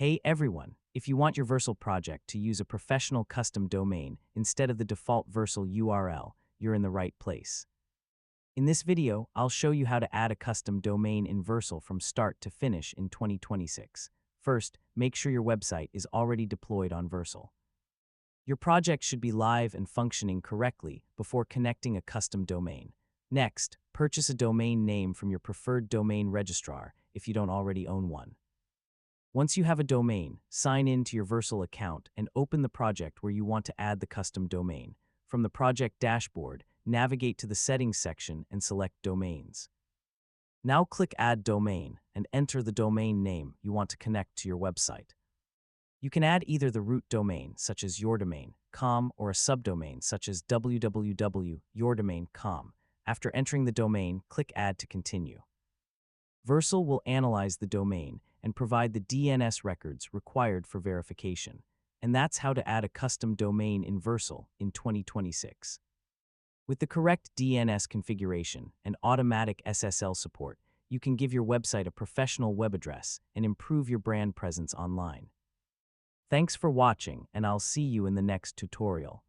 Hey everyone, if you want your Vercel project to use a professional custom domain instead of the default Vercel URL, you're in the right place. In this video, I'll show you how to add a custom domain in Vercel from start to finish in 2026. First, make sure your website is already deployed on Vercel. Your project should be live and functioning correctly before connecting a custom domain. Next, purchase a domain name from your preferred domain registrar if you don't already own one. Once you have a domain, sign in to your Vercel account and open the project where you want to add the custom domain. From the project dashboard, navigate to the Settings section and select Domains. Now click Add Domain and enter the domain name you want to connect to your website. You can add either the root domain, such as yourdomain.com, or a subdomain, such as www.yourdomain.com. After entering the domain, click Add to continue. Vercel will analyze the domain and provide the DNS records required for verification. And that's how to add a custom domain in Vercel in 2026. With the correct DNS configuration and automatic SSL support, you can give your website a professional web address and improve your brand presence online. Thanks for watching, and I'll see you in the next tutorial.